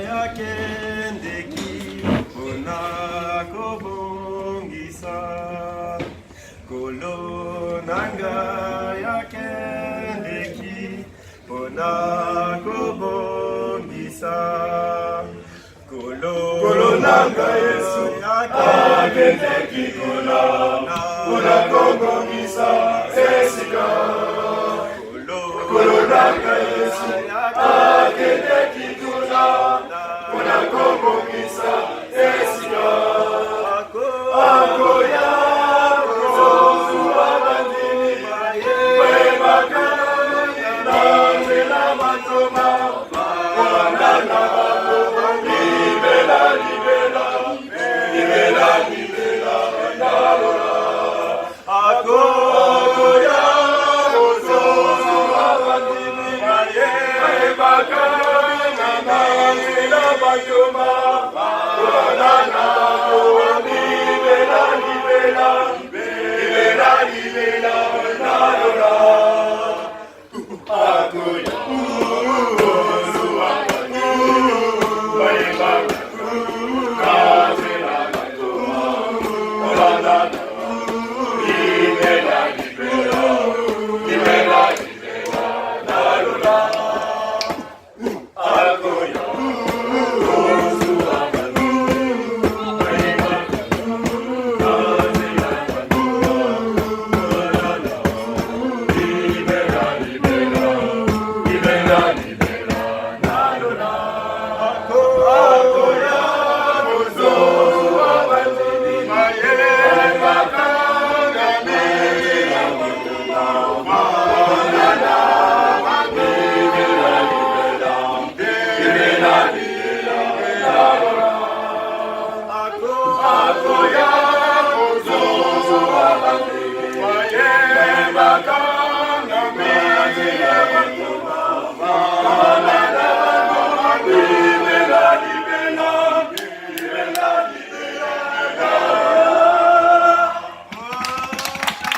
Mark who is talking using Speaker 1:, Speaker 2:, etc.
Speaker 1: Yakendeki unakobongisa kolonanga yakendeki unakobongisa kolonanga Yesu yakendeki unakobongisa esika kolonanga Yesu yakendeki unakobongisa esika akoya kuzubabandini webakana nzela matoma wanana libela libela libela libela nalola akoya kuzubabandini webakana nzela matoma